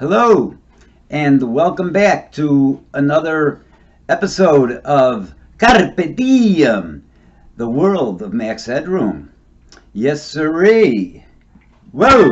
Hello, and welcome back to another episode of Carpe Diem, the world of Mack's Headroom. Yes, sirree. Whoa!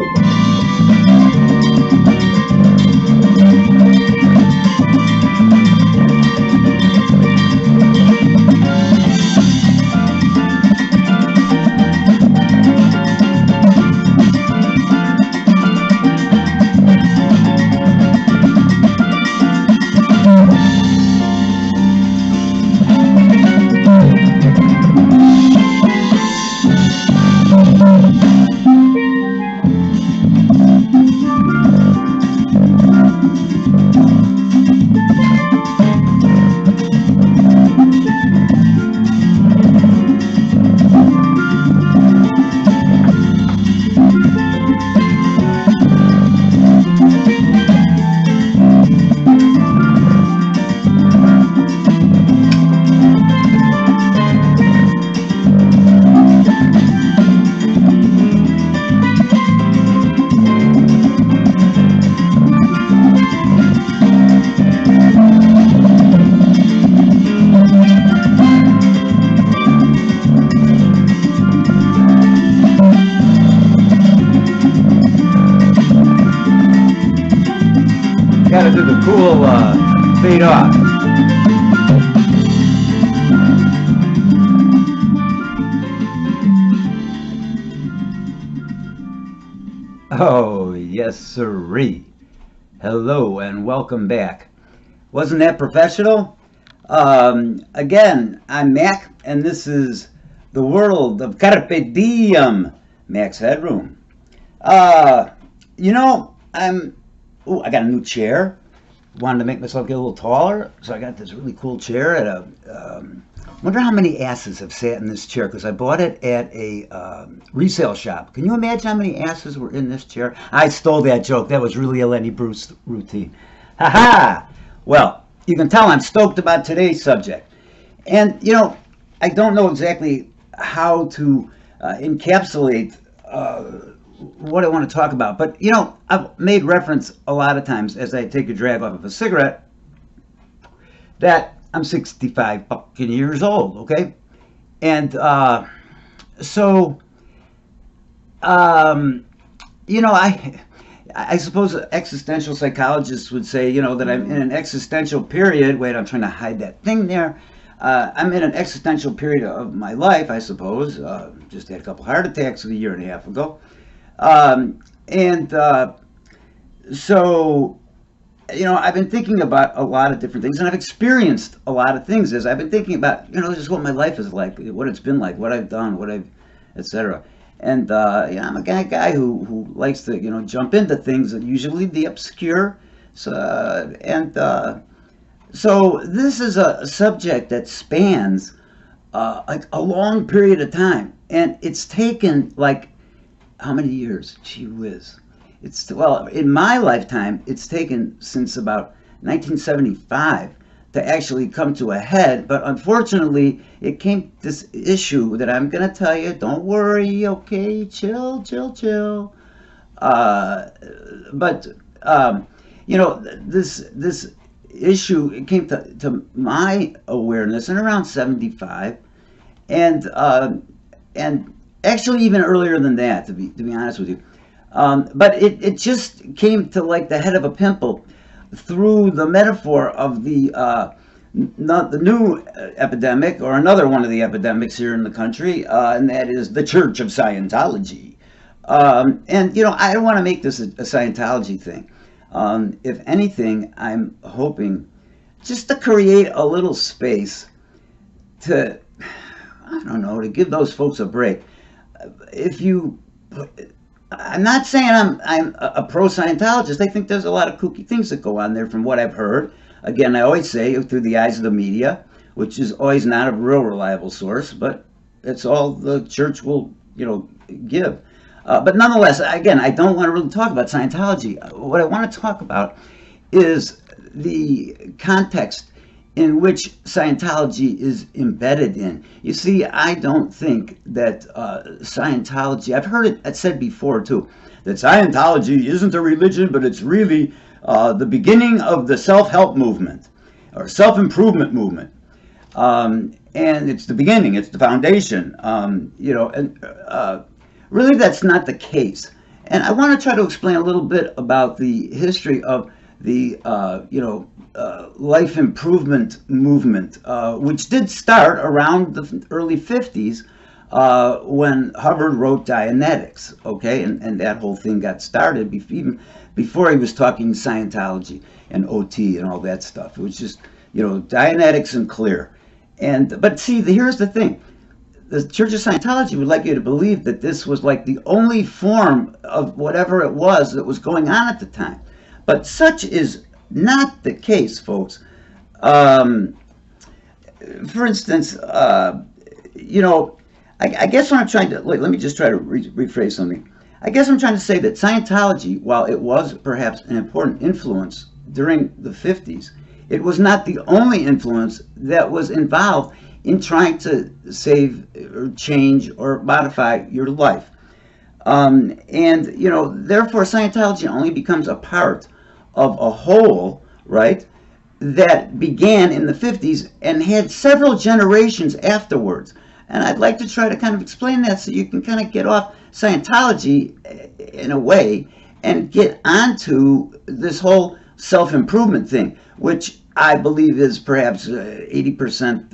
Gotta do the cool fade off. Oh, yes, sirree. Hello and welcome back. Wasn't that professional? Again, I'm Mack, and this is the world of Carpe Diem, Mack's Headroom. I got a new chair. Wanted to make myself get a little taller, so I got this really cool chair at a, wonder how many asses have sat in this chair, because I bought it at a resale shop. Can you imagine how many asses were in this chair? I stole that joke. That was really a Lenny Bruce routine. Ha-ha! Well, you can tell I'm stoked about today's subject. And, I don't know exactly how to encapsulate what I want to talk about, but I've made reference a lot of times as I take a drag off of a cigarette that I'm 65 fucking years old, okay? And I suppose existential psychologists would say, that I'm in an existential period. Wait, I'm trying to hide that thing there. I'm in an existential period of my life, I suppose. Just had a couple heart attacks a year and a half ago. So, I've been thinking about a lot of different things, and I've experienced a lot of things as I've been thinking about, just what my life is like, what it's been like, what I've done, etc. And, I'm a guy who likes to, jump into things that usually the obscure. So this is a subject that spans, like a long period of time, and it's taken how many years? Gee whiz. In my lifetime, it's taken since about 1975 to actually come to a head. But unfortunately, it came this issue that I'm going to tell you. Don't worry, okay? Chill. This issue, it came to my awareness in around 75, and actually even earlier than that, to be honest with you. But it just came to the head of a pimple through the metaphor of the new epidemic, or another one of the epidemics here in the country, and that is the Church of Scientology. And I don't want to make this a Scientology thing. If anything, I'm hoping just to create a little space to, to give those folks a break. I'm not saying I'm a pro-Scientologist. I think there's a lot of kooky things that go on there from what I've heard. Again, I always say through the eyes of the media, which is always not a real reliable source, but it's all the church will, give. But nonetheless, again, I don't want to really talk about Scientology. What I want to talk about is the context in which Scientology is embedded in. You see, I don't think that Scientology, I've heard it said before too, that Scientology isn't a religion, but it's really the beginning of the self-help movement or self-improvement movement. And it's the beginning, it's the foundation, and really that's not the case. And I want to try to explain a little bit about the history of the, life improvement movement, which did start around the early 50s when Hubbard wrote Dianetics, okay? And that whole thing got started even before he was talking Scientology and OT and all that stuff. It was just, Dianetics and clear. But see, here's the thing. The Church of Scientology would like you to believe that this was like the only form of whatever it was that was going on at the time. But such is not the case, folks. For instance, I guess what I'm trying to, let me just try to rephrase something. I guess I'm trying to say that Scientology, while it was perhaps an important influence during the 50s, it was not the only influence that was involved in trying to save or change or modify your life. Therefore Scientology only becomes a part of a whole, right, that began in the 50s and had several generations afterwards. And I'd like to try to kind of explain that so you can kind of get off Scientology in a way and get onto this whole self-improvement thing, which I believe is perhaps 80%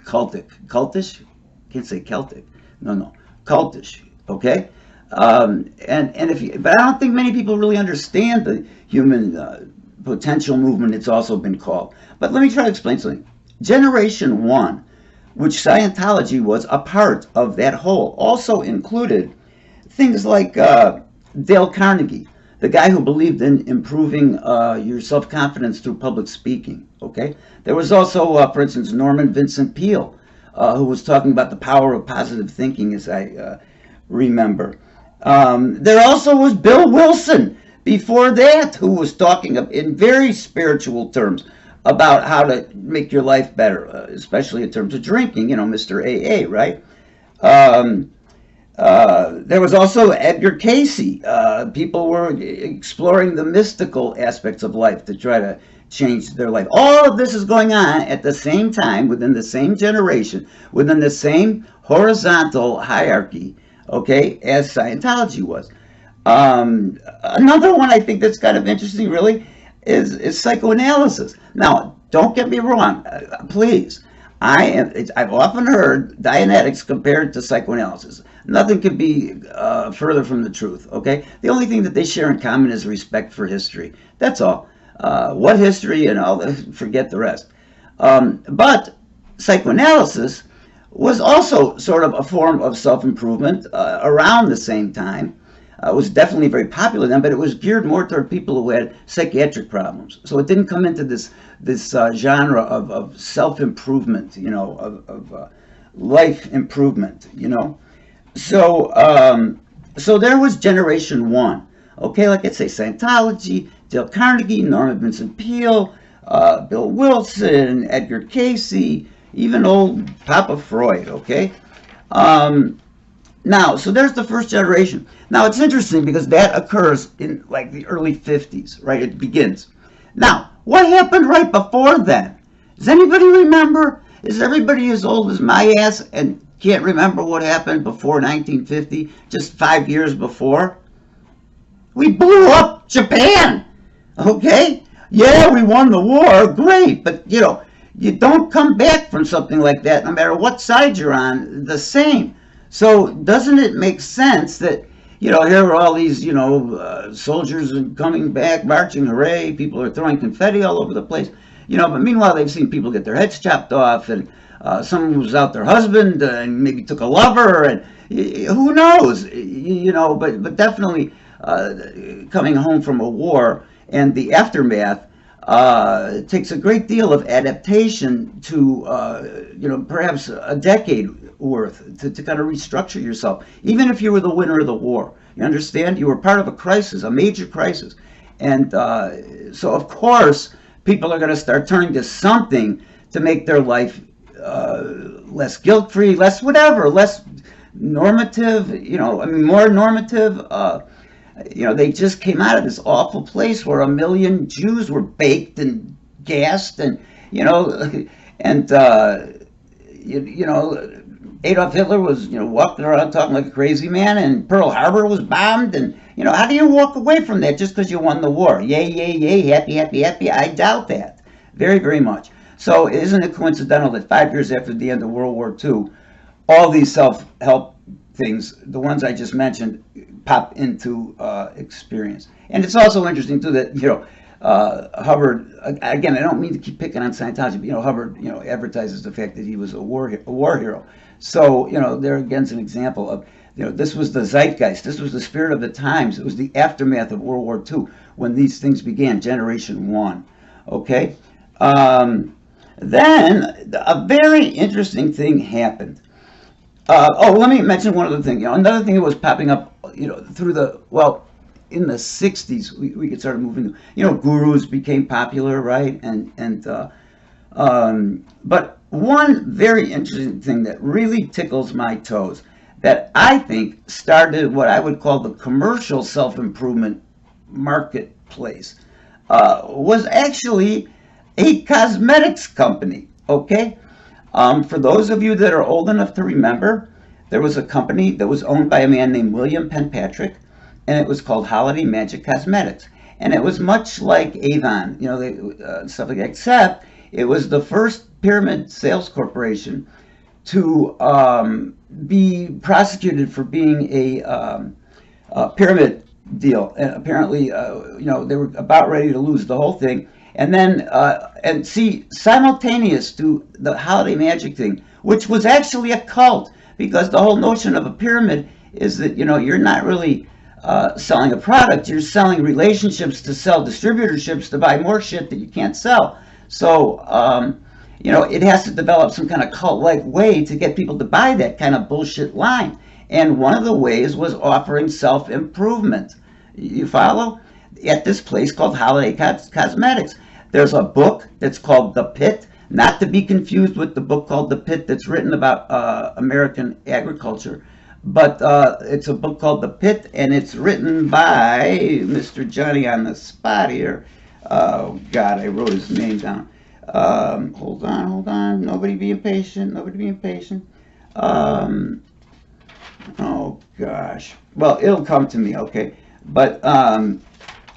cultic. Cultish? Can't say Celtic. No. Cultish. Okay? But I don't think many people really understand the human potential movement it's also been called. But let me try to explain something. Generation 1, which Scientology was a part of that whole, also included things like Dale Carnegie, the guy who believed in improving your self-confidence through public speaking, okay? There was also, for instance, Norman Vincent Peale, who was talking about the power of positive thinking, as I remember. There also was Bill Wilson before that, who was talking in very spiritual terms about how to make your life better, especially in terms of drinking, Mr. AA, right? There was also Edgar Cayce. People were exploring the mystical aspects of life to try to change their life. All of this is going on at the same time, within the same generation, within the same horizontal hierarchy, okay, as Scientology was. Another one I think that's kind of interesting, really, is psychoanalysis. Now, don't get me wrong, please. I've often heard Dianetics compared to psychoanalysis. Nothing could be further from the truth, okay? The only thing that they share in common is respect for history. That's all. What history and all, forget the rest. But psychoanalysis was also sort of a form of self-improvement around the same time. It was definitely very popular then, but it was geared more toward people who had psychiatric problems. So it didn't come into this genre of self-improvement, of life improvement, So there was Generation 1. Okay, like I say, Scientology, Dale Carnegie, Norman Vincent Peale, Bill Wilson, Edgar Cayce, even old Papa Freud, okay? Now, so there's the first generation. Now, it's interesting because that occurs in like the early 50s, right? It begins. Now, what happened right before then? Does anybody remember? Is everybody as old as my ass and can't remember what happened before 1950, just 5 years before? We blew up Japan, okay? Yeah, we won the war, great, but you don't come back from something like that, no matter what side you're on, the same. So doesn't it make sense that, here are all these, soldiers coming back, marching, hooray, people are throwing confetti all over the place, but meanwhile they've seen people get their heads chopped off, and someone was out their husband and maybe took a lover, and who knows, but definitely coming home from a war and the aftermath takes a great deal of adaptation to, perhaps a decade worth to kind of restructure yourself, even if you were the winner of the war. You understand? You were part of a crisis, a major crisis. And so, of course, people are going to start turning to something to make their life less guilt-free, less whatever, less normative, more normative. You know, they just came out of this awful place where 1 million Jews were baked and gassed, and you know, and you know, Adolf Hitler was, you know, walking around talking like a crazy man, and Pearl Harbor was bombed, and you know, how do you walk away from that just because you won the war? Yay, yay, yay, happy, happy, happy. I doubt that very, very much. So isn't it coincidental that 5 years after the end of World War II, all these self-help things, the ones I just mentioned, pop into experience? And it's also interesting too that, you know, Hubbard, again, I don't mean to keep picking on Scientology, but you know, Hubbard, you know, advertises the fact that he was a war hero. So, you know, there again is an example of, you know, this was the zeitgeist, this was the spirit of the times, it was the aftermath of World War II when these things began, Generation 1. Okay. Then a very interesting thing happened. Oh, let me mention one other thing. You know, another thing that was popping up, you know, through the, well, in the 60s, we could start moving. You know, gurus became popular, right? But one very interesting thing that really tickles my toes, that I think started what I would call the commercial self-improvement marketplace, was actually a cosmetics company. Okay. For those of you that are old enough to remember, there was a company that was owned by a man named William Penpatrick, and it was called Holiday Magic Cosmetics. And it was much like Avon, you know, stuff like that, except it was the first pyramid sales corporation to be prosecuted for being a pyramid deal. And apparently, you know, they were about ready to lose the whole thing. And then, and see, simultaneous to the holiday magic thing, which was actually a cult, because the whole notion of a pyramid is that, you know, you're not really selling a product, you're selling relationships to sell distributorships to buy more shit that you can't sell. So, you know, it has to develop some kind of cult-like way to get people to buy that kind of bullshit line. And one of the ways was offering self-improvement. You follow? At this place called Holiday Cosmetics. There's a book that's called The Pit, not to be confused with the book called The Pit that's written about American agriculture. But it's a book called The Pit, and it's written by Mr. Johnny on the spot here. Oh, God, I wrote his name down. Hold on. Nobody be impatient. Oh, gosh. Well, it'll come to me, okay? But,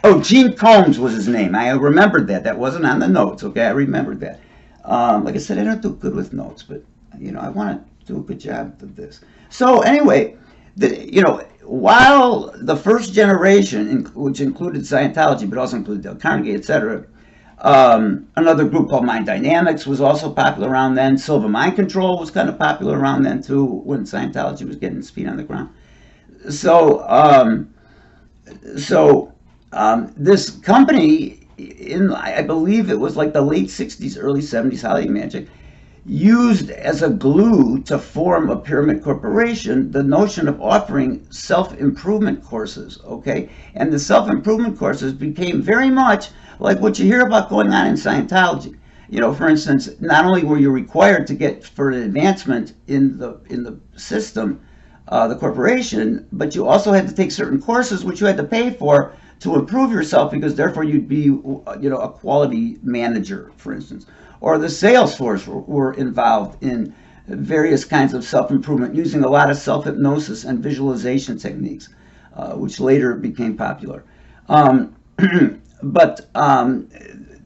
oh, Gene Combs was his name. I remembered that. That wasn't on the notes, okay? I remembered that. Like I said, I don't do good with notes, but, you know, I want to do a good job of this. So, anyway, you know, while the first generation, which included Scientology, but also included Dale Carnegie, etc., another group called Mind Dynamics was also popular around then. Silva Mind Control was kind of popular around then, too, when Scientology was getting its feet on the ground. So, this company, I believe it was like the late 60s, early 70s, Holiday Magic, used as a glue to form a pyramid corporation the notion of offering self-improvement courses, okay? And the self-improvement courses became very much like what you hear about going on in Scientology. You know, for instance, not only were you required to get for an advancement in the system, the corporation, but you also had to take certain courses which you had to pay for to improve yourself, because therefore you'd be, you know, a quality manager, for instance. Or the sales force were involved in various kinds of self-improvement, using a lot of self-hypnosis and visualization techniques, which later became popular. But,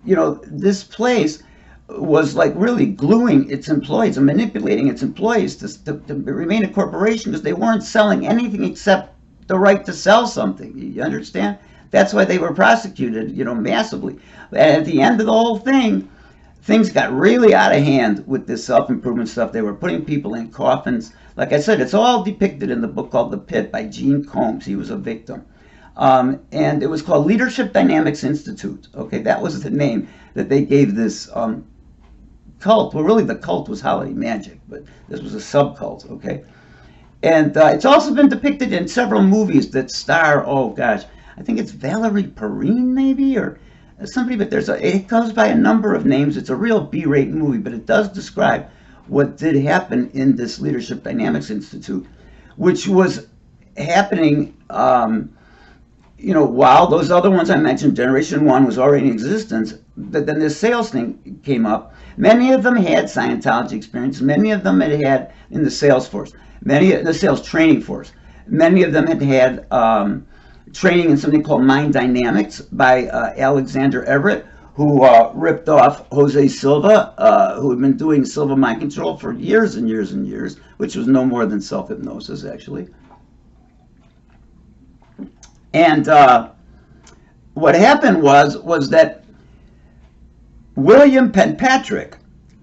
you know, this place was like really gluing its employees and manipulating its employees to remain a corporation, because they weren't selling anything except the right to sell something. You understand? That's why they were prosecuted, you know, massively. And at the end of the whole thing, things got really out of hand with this self-improvement stuff. They were putting people in coffins. Like I said, it's all depicted in the book called The Pit by Gene Combs. He was a victim. And it was called Leadership Dynamics Institute. Okay, that was the name that they gave this cult. Well, really the cult was Holiday Magic, but this was a subcult, okay? And it's also been depicted in several movies that star, oh gosh, I think it's Valerie Perrine maybe, or somebody, but it goes by a number of names. It's a real B-rate movie, but it does describe what did happen in this Leadership Dynamics Institute, which was happening while those other ones I mentioned, Generation 1 was already in existence, but then this sales thing came up. Many of them had Scientology experience. Many of them had in the sales force, the sales training force. Many of them had training in something called Mind Dynamics by Alexander Everett, who ripped off Jose Silva, who had been doing Silva mind control for years and years and years, which was no more than self-hypnosis, actually. And what happened was that William Penpatrick,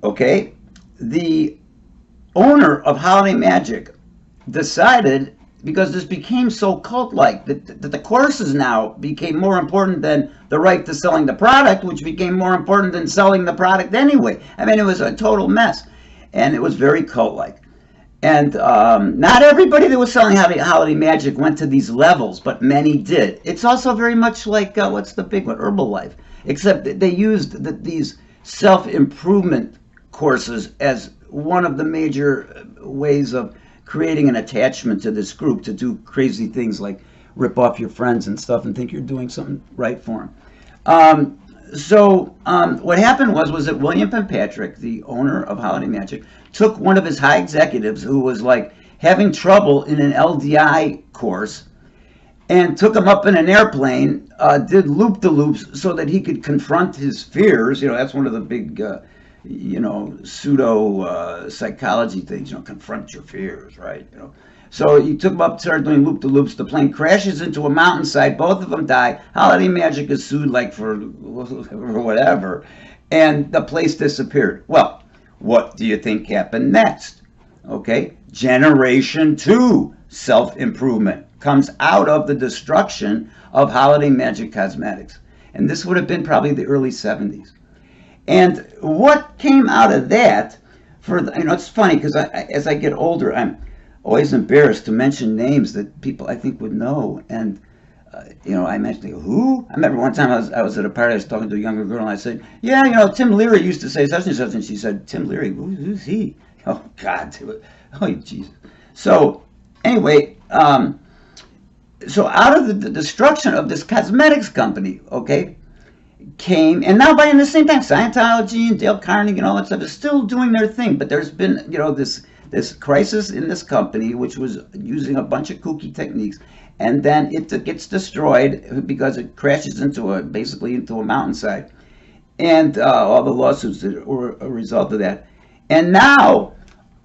okay, the owner of Holiday Magic, decided, because this became so cult-like, that the courses now became more important than the right to selling the product, which became more important than selling the product anyway. I mean, it was a total mess, and it was very cult-like. And not everybody that was selling Holiday Magic went to these levels, but many did. It's also very much like, what's the big one, Herbalife, except that they used these self-improvement courses as one of the major ways of creating an attachment to this group to do crazy things like rip off your friends and stuff and think you're doing something right for them. What happened was that William Penpatrick, the owner of Holiday Magic, took one of his high executives who was like having trouble in an LDI course and took him up in an airplane, did loop-de-loops so that he could confront his fears. That's one of the big pseudo psychology things, confront your fears, right? So he took them up, started doing loop-de-loops. The plane crashes into a mountainside. Both of them die. Holiday Magic is sued like for whatever, and the place disappeared. Well, what do you think happened next? Okay, Generation 2 self-improvement comes out of the destruction of Holiday Magic Cosmetics, and this would have been probably the early 70s. And what came out of that, it's funny because as I get older, I'm always embarrassed to mention names that people I think would know. And, I mentioned, who? I remember one time I was at a party, I was talking to a younger girl, and I said, yeah, Tim Leary used to say such and such. And she said, Tim Leary, who's he? Oh, God. Oh, Jesus. So, anyway, so out of the destruction of this cosmetics company, okay, came, and now by the same time, Scientology and Dale Carnegie and all that stuff is still doing their thing, but there's been, this crisis in this company, which was using a bunch of kooky techniques, and then it gets destroyed because it crashes basically into a mountainside, and all the lawsuits that were a result of that. And now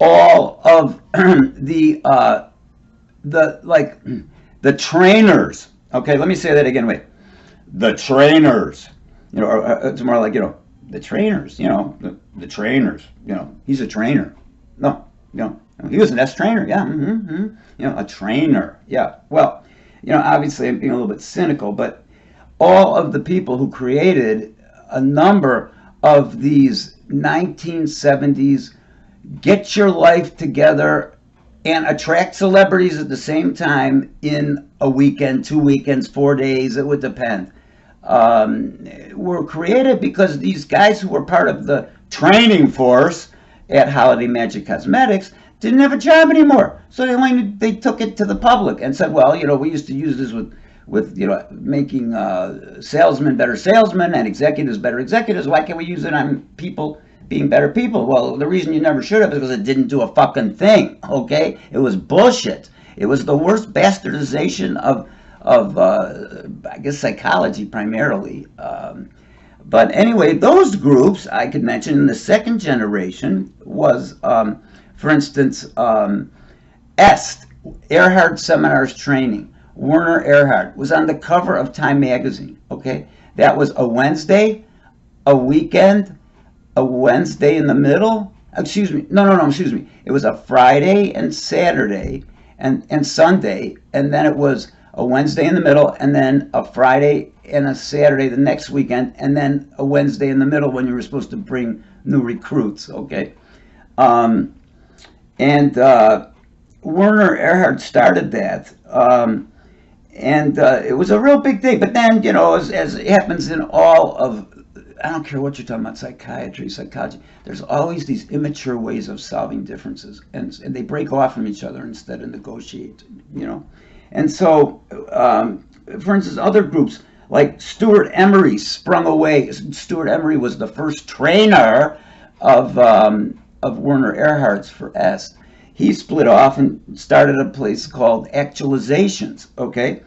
all of the trainers, okay, let me say that again, wait, the trainers, it's more like, the trainers, the trainers, he's a trainer. No, he was an S-trainer, yeah, a trainer, yeah. Well, obviously I'm being a little bit cynical, but all of the people who created a number of these 1970s get your life together and attract celebrities at the same time in a weekend, 2 weekends, 4 days, it would depend, were created because these guys who were part of the training force at Holiday Magic Cosmetics didn't have a job anymore. So they took it to the public and said, well, we used to use this with making salesmen better salesmen and executives better executives. Why can't we use it on people being better people? Well, the reason you never should have is because it didn't do a fucking thing, okay? It was bullshit. It was the worst bastardization of I guess, psychology primarily. But anyway, those groups I could mention in the second generation was, for instance, Erhard Seminars Training. Werner Erhard was on the cover of Time magazine, okay? That was a Wednesday, a weekend, a Wednesday in the middle. Excuse me. Excuse me. It was a Friday and Saturday and Sunday, and then it was a Wednesday in the middle, and then a Friday and a Saturday the next weekend, and then a Wednesday in the middle when you were supposed to bring new recruits, okay? Werner Erhard started that, and it was a real big thing. But then, as it happens in all of, I don't care what you're talking about, psychiatry, psychology, there's always these immature ways of solving differences, and they break off from each other instead of negotiate, And so for instance, other groups like Stuart Emery sprung away. Stuart Emery was the first trainer of Werner Erhard's for S. He split off and started a place called Actualizations. Okay.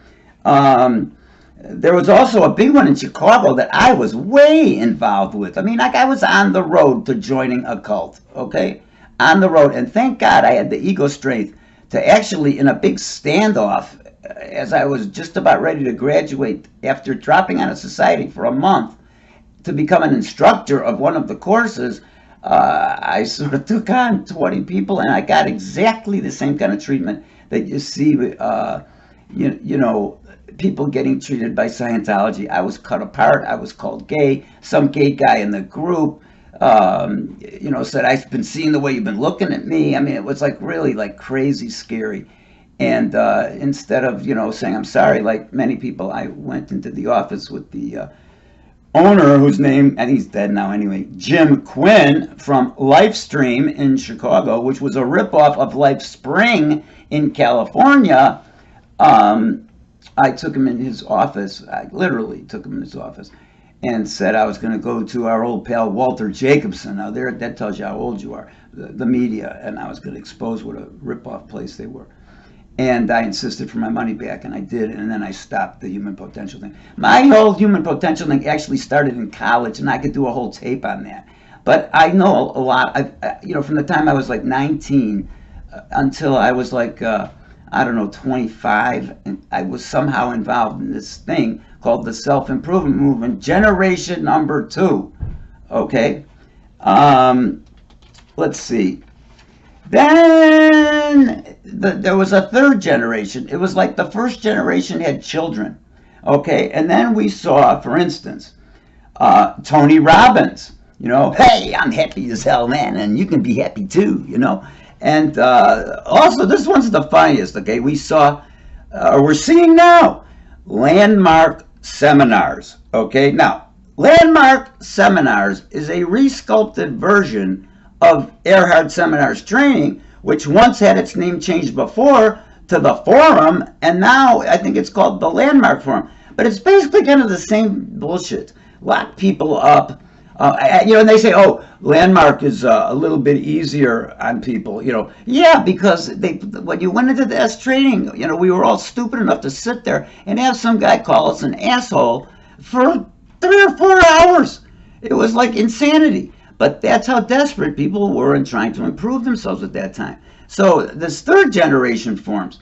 There was also a big one in Chicago that I was way involved with. I mean, like, I was on the road to joining a cult, okay? On the road. And thank God I had the ego strength to actually, in a big standoff, as I was just about ready to graduate after dropping out of society for a month to become an instructor of one of the courses, I sort of took on 20 people, and I got exactly the same kind of treatment that you see, you know, people getting treated by Scientology. I was cut apart. I was called gay. Some gay guy in the group, you know, said, I've been seeing the way you've been looking at me. I mean, it was like really like crazy scary. And instead of, you know, saying I'm sorry, like many people, I went into the office with the owner, whose name, and he's dead now anyway, Jim Quinn from Lifestream in Chicago, which was a ripoff of LifeSpring in California. I took him in his office. I literally took him in his office and said I was going to go to our old pal Walter Jacobson. Now, there, that tells you how old you are, the media, and I was going to expose what a ripoff place they were. And I insisted for my money back, and I did, and then I stopped the human potential thing. My whole human potential thing actually started in college, and I could do a whole tape on that. But I know a lot, you know, from the time I was like 19 until I was like, I don't know, 25, and I was somehow involved in this thing called the self-improvement movement, generation number 2, okay? Let's see. Then there was a third generation. It was like the first generation had children, okay? And then we saw, for instance, Tony Robbins, you know, hey, I'm happy as hell, man, and you can be happy too, you know? And also, this one's the funniest, okay? We saw, we're seeing now, landmark seminars, okay? Now, landmark seminars is a resculpted version of Erhard Seminars Training, which once had its name changed before to the Forum, and now I think it's called the Landmark Forum. But it's basically kind of the same bullshit. Lock people up. You know, and they say, oh, Landmark is a little bit easier on people, you know. Yeah, because when you went into the S training, you know, we were all stupid enough to sit there and have some guy call us an asshole for 3 or 4 hours. It was like insanity. But that's how desperate people were in trying to improve themselves at that time. So this third generation forms.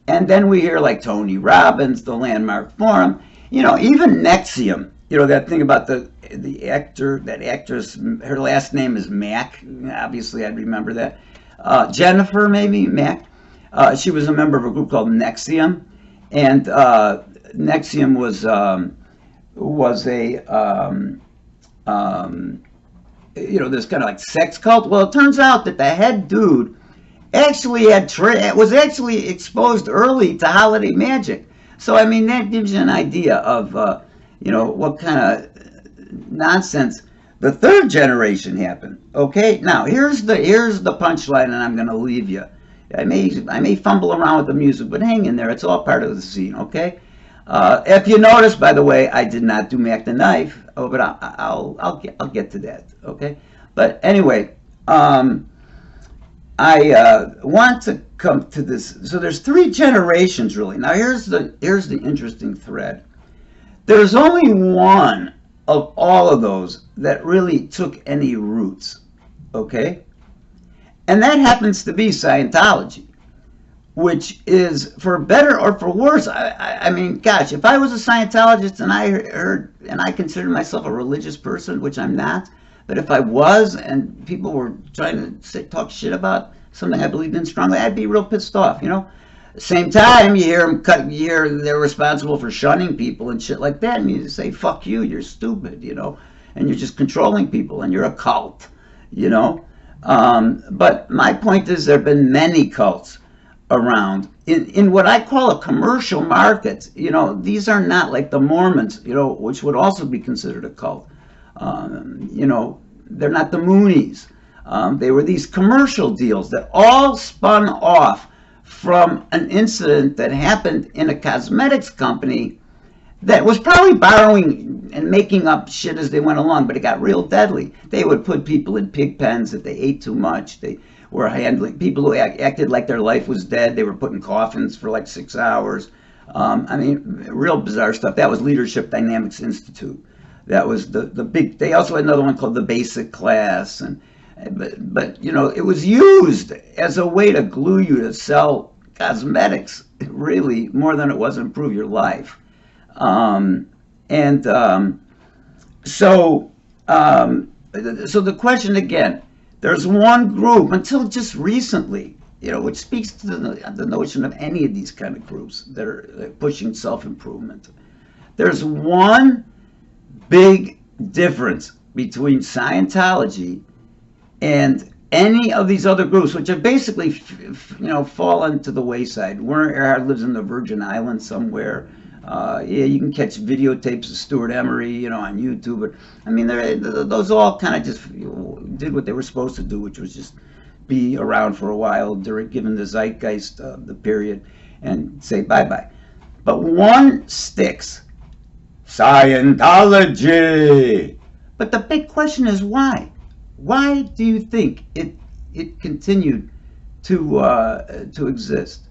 And then we hear like Tony Robbins, the Landmark Forum, you know, even Nexium. You know, that thing about the actor, that actress, her last name is Mack. Obviously, I'd remember that. Jennifer, maybe, Mack. She was a member of a group called Nexium. And Nexium was a, you know, this kind of like sex cult. Well, it turns out that the head dude actually was actually exposed early to holiday magic. So, I mean, that gives you an idea of, you know, what kind of nonsense the third generation happened. Okay, now here's the punchline, and I'm going to leave you. I may fumble around with the music, but hang in there. It's all part of the scene. Okay. If you notice, by the way, I did not do Mack the Knife. Oh, but I'll get to that. Okay. But anyway, I want to come to this. So there's 3 generations really. Now here's the interesting thread. There's only one of all of those that really took any roots, okay? And that happens to be Scientology, which is, for better or for worse, I mean, gosh, if I was a Scientologist and I considered myself a religious person, which I'm not, but if I was and people were trying to talk shit about something I believed in strongly, I'd be real pissed off, you know? Same time, you hear they're responsible for shunning people and shit like that, and you say, fuck you, you're stupid, you know, and you're just controlling people, and you're a cult, you know. But my point is there have been many cults around in what I call a commercial market. You know, these are not like the Mormons, you know, which would also be considered a cult. You know, they're not the Moonies. They were these commercial deals that all spun off from an incident that happened in a cosmetics company that was probably borrowing and making up shit as they went along, but it got real deadly. They would put people in pig pens if they ate too much. They were handling people who acted like their life was dead. They were put in coffins for like 6 hours. I mean, real bizarre stuff. That was Leadership Dynamics Institute. That was the big. They also had another one called the Basic Class, but you know, it was used as a way to glue you to sell cosmetics, really, more than it was improve your life. So the question again, there's one group until just recently, you know, which speaks to the notion of any of these kind of groups that are pushing self-improvement. There's one big difference between Scientology and any of these other groups, which have basically, you know, fallen to the wayside. Werner Erhard lives in the Virgin Islands somewhere. Yeah, you can catch videotapes of Stuart Emery, you know, on YouTube. But I mean, those all kind of just did what they were supposed to do, which was just be around for a while given the zeitgeist of the period and say bye-bye. But one sticks: Scientology. But the big question is why? Why do you think it continued to exist?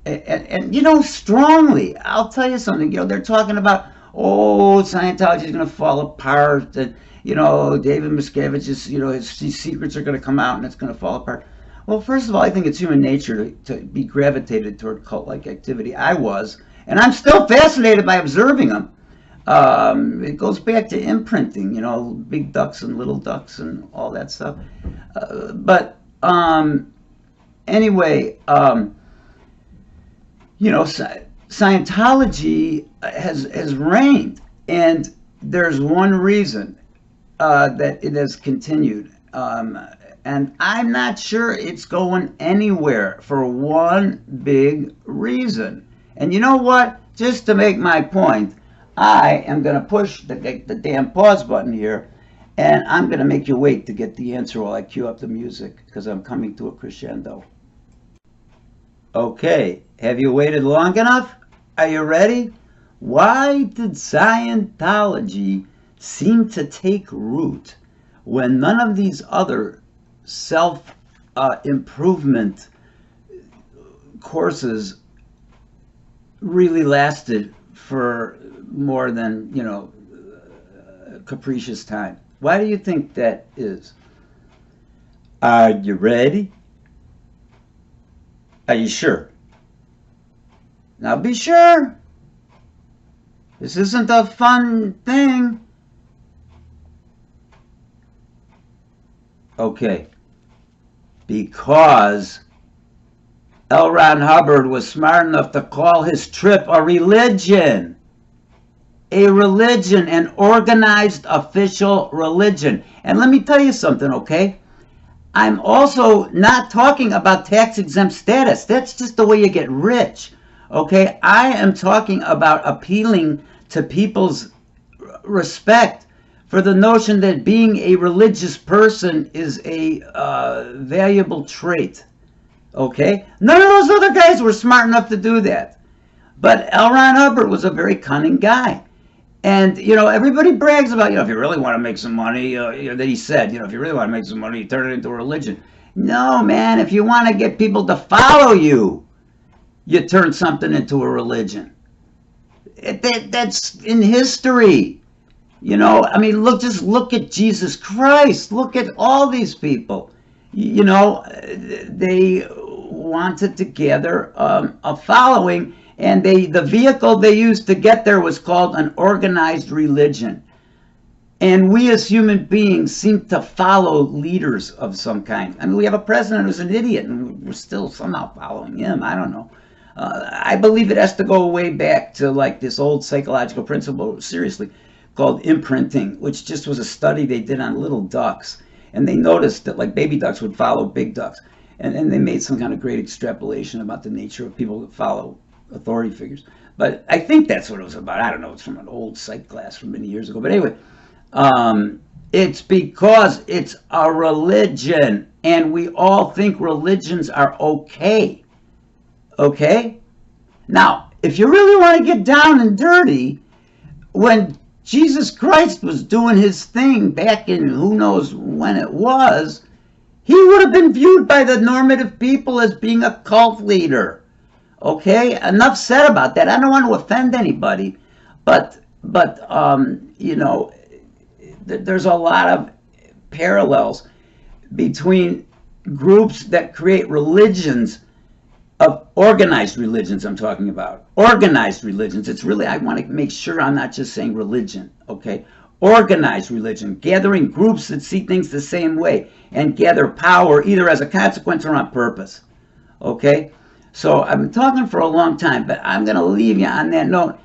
And you know, strongly, I'll tell you something, you know, they're talking about, oh, Scientology is going to fall apart, and, you know, David Miscavige's, you know, his secrets are going to come out and it's going to fall apart. Well, first of all, I think it's human nature to be gravitated toward cult-like activity. I was, and I'm still fascinated by observing them. It goes back to imprinting, you know, big ducks and little ducks and all that stuff. Anyway, you know, Scientology has reigned, and there's one reason that it has continued, and I'm not sure it's going anywhere for one big reason. And you know what? Just to make my point, I am going to push the damn pause button here, and I'm going to make you wait to get the answer while I cue up the music, because I'm coming to a crescendo. Okay, have you waited long enough? Are you ready? Why did Scientology seem to take root when none of these other self-improvement courses really lasted for more than, you know, capricious time? Why do you think that is? Are you ready? Are you sure? Now be sure. This isn't a fun thing. Okay. Because L. Ron Hubbard was smart enough to call his trip a religion. A religion, an organized official religion. And let me tell you something, okay? I'm also not talking about tax-exempt status. That's just the way you get rich, okay? I am talking about appealing to people's respect for the notion that being a religious person is a valuable trait, okay? None of those other guys were smart enough to do that. But L. Ron Hubbard was a very cunning guy. And, you know, everybody brags about, you know, if you really want to make some money, you know, that he said, you know, if you really want to make some money, you turn it into a religion. No, man, if you want to get people to follow you, you turn something into a religion. That's in history. You know, I mean, just look at Jesus Christ. Look at all these people. You know, they wanted to gather a following. And the vehicle they used to get there was called an organized religion. And we as human beings seem to follow leaders of some kind. I mean, we have a president who's an idiot, and we're still somehow following him. I don't know. I believe it has to go way back to like this old psychological principle, seriously, called imprinting, which just was a study they did on little ducks. And they noticed that like baby ducks would follow big ducks. And they made some kind of great extrapolation about the nature of people that follow authority figures. But I think that's what it was about. I don't know. It's from an old psych class from many years ago. But anyway, it's because it's a religion, and we all think religions are okay. Okay? Now, if you really want to get down and dirty, when Jesus Christ was doing his thing back in who knows when it was, he would have been viewed by the normative people as being a cult leader. Okay, enough said about that. I don't want to offend anybody, but you know, there's a lot of parallels between groups that create religions, of organized religions I'm talking about. Organized religions. It's really, I want to make sure I'm not just saying religion, okay? Organized religion, gathering groups that see things the same way and gather power either as a consequence or on purpose, okay? So I've been talking for a long time, but I'm going to leave you on that note,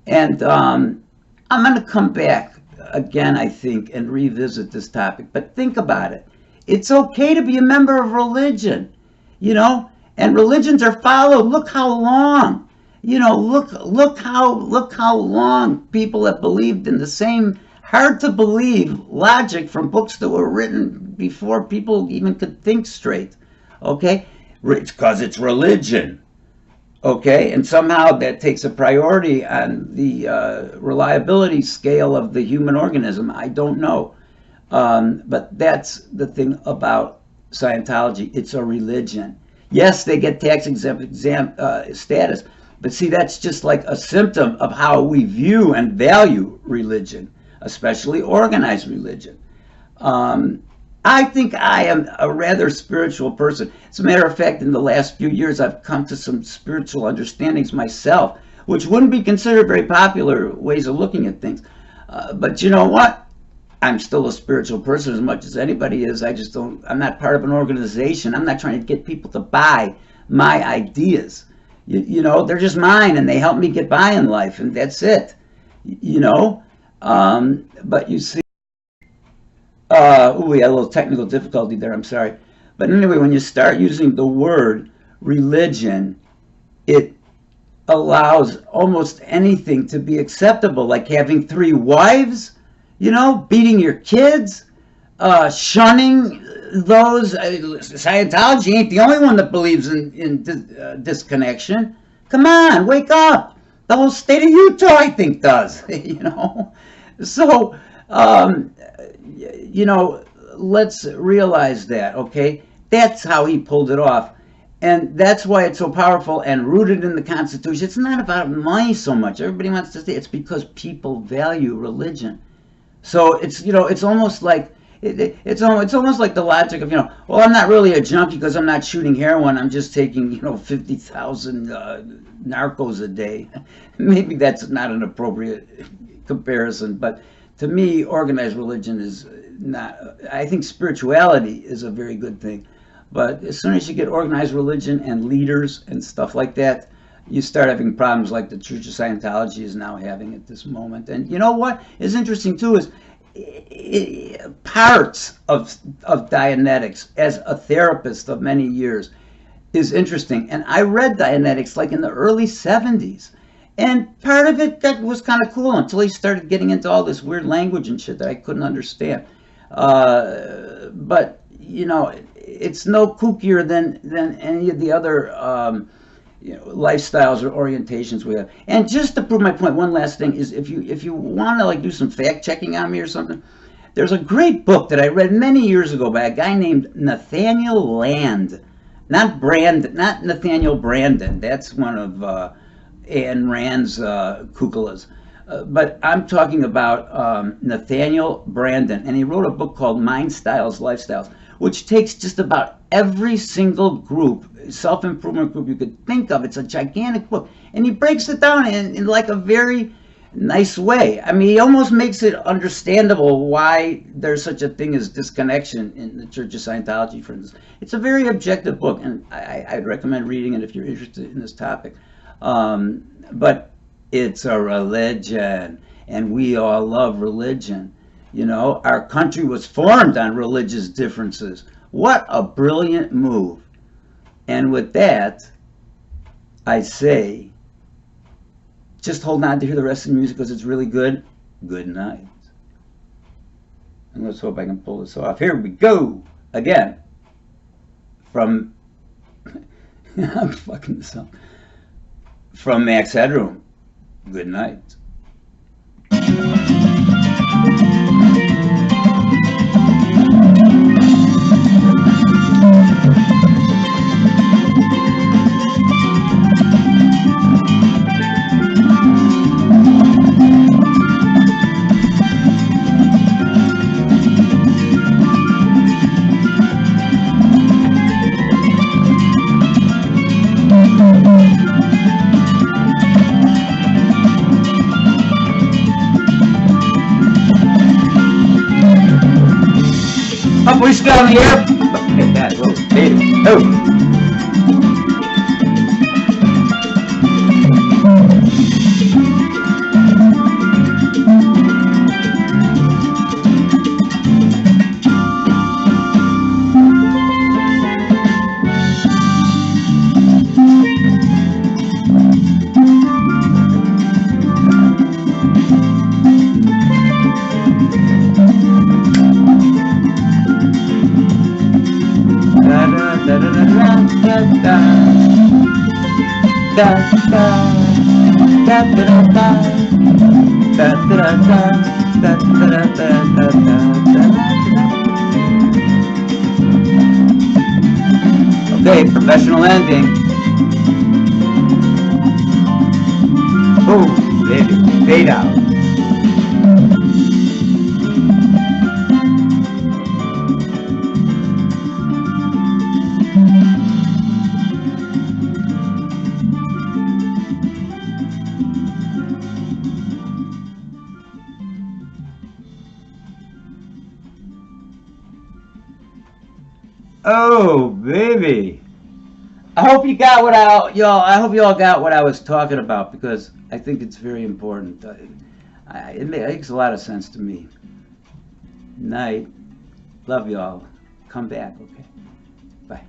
and I'm going to come back again, I think, and revisit this topic. But think about it. It's okay to be a member of religion, you know, and religions are followed. Look how long, you know, look how long people have believed in the same hard to believe logic from books that were written before people even could think straight. Okay, it's because it's religion. Okay, and somehow that takes a priority on the reliability scale of the human organism. I don't know, but that's the thing about Scientology. It's a religion. Yes, they get tax exempt status, but see, that's just like a symptom of how we view and value religion, especially organized religion. I think I am a rather spiritual person. As a matter of fact, in the last few years, I've come to some spiritual understandings myself, which wouldn't be considered very popular ways of looking at things. But you know what? I'm still a spiritual person as much as anybody is. I just don't, I'm not part of an organization. I'm not trying to get people to buy my ideas. You know, they're just mine and they help me get by in life, and that's it. You know, but you see, we had a little technical difficulty there, I'm sorry. But anyway, when you start using the word religion, it allows almost anything to be acceptable, like having 3 wives, you know, beating your kids, shunning those. Scientology ain't the only one that believes in disconnection. Come on, wake up. The whole state of Utah, I think, does, you know. So, you know, let's realize that, okay? That's how he pulled it off. And that's why it's so powerful and rooted in the Constitution. It's not about money so much. Everybody wants to say it's because people value religion. So it's, you know, it's almost like it's almost like the logic of, you know, well, I'm not really a junkie because I'm not shooting heroin. I'm just taking, you know, 50,000 narcos a day. Maybe that's not an appropriate comparison, but to me, organized religion is not. I think spirituality is a very good thing, but as soon as you get organized religion and leaders and stuff like that, you start having problems like the Church of Scientology is now having at this moment. And you know what is interesting too is parts of Dianetics, as a therapist of many years, is interesting. And I read Dianetics like in the early 70s. And part of it that was kind of cool until he started getting into all this weird language and shit that I couldn't understand. But, you know, it's no kookier than any of the other you know, lifestyles or orientations we have. And just to prove my point, one last thing is if you want to like do some fact checking on me or something, there's a great book that I read many years ago by a guy named Nathaniel Land, not Nathaniel Brandon. That's one of Ayn Rand's kukulas. But I'm talking about Nathaniel Brandon, and he wrote a book called Mind Styles, Lifestyles, which takes just about every single group, self-improvement group you could think of. It's a gigantic book, and he breaks it down in like a very nice way. I mean, he almost makes it understandable why there's such a thing as disconnection in the Church of Scientology, for instance. It's a very objective book, and I'd recommend reading it if you're interested in this topic. But it's a religion, and we all love religion. You know, our country was formed on religious differences. What a brilliant move. And with that, I say, just hold on to hear the rest of the music because it's really good. Good night. And let's hope I can pull this off. Here we go again. From, I'm fucking this up. from Mack's Headroom, good night. Up, we still in the air. Look at that little baby. Oh. Okay, professional ending. Oh, baby, fade out. Oh, baby. I hope you got what I hope you all got what I was talking about, because I think it's very important. It makes a lot of sense to me. Night. Love y'all. Come back, okay? Bye.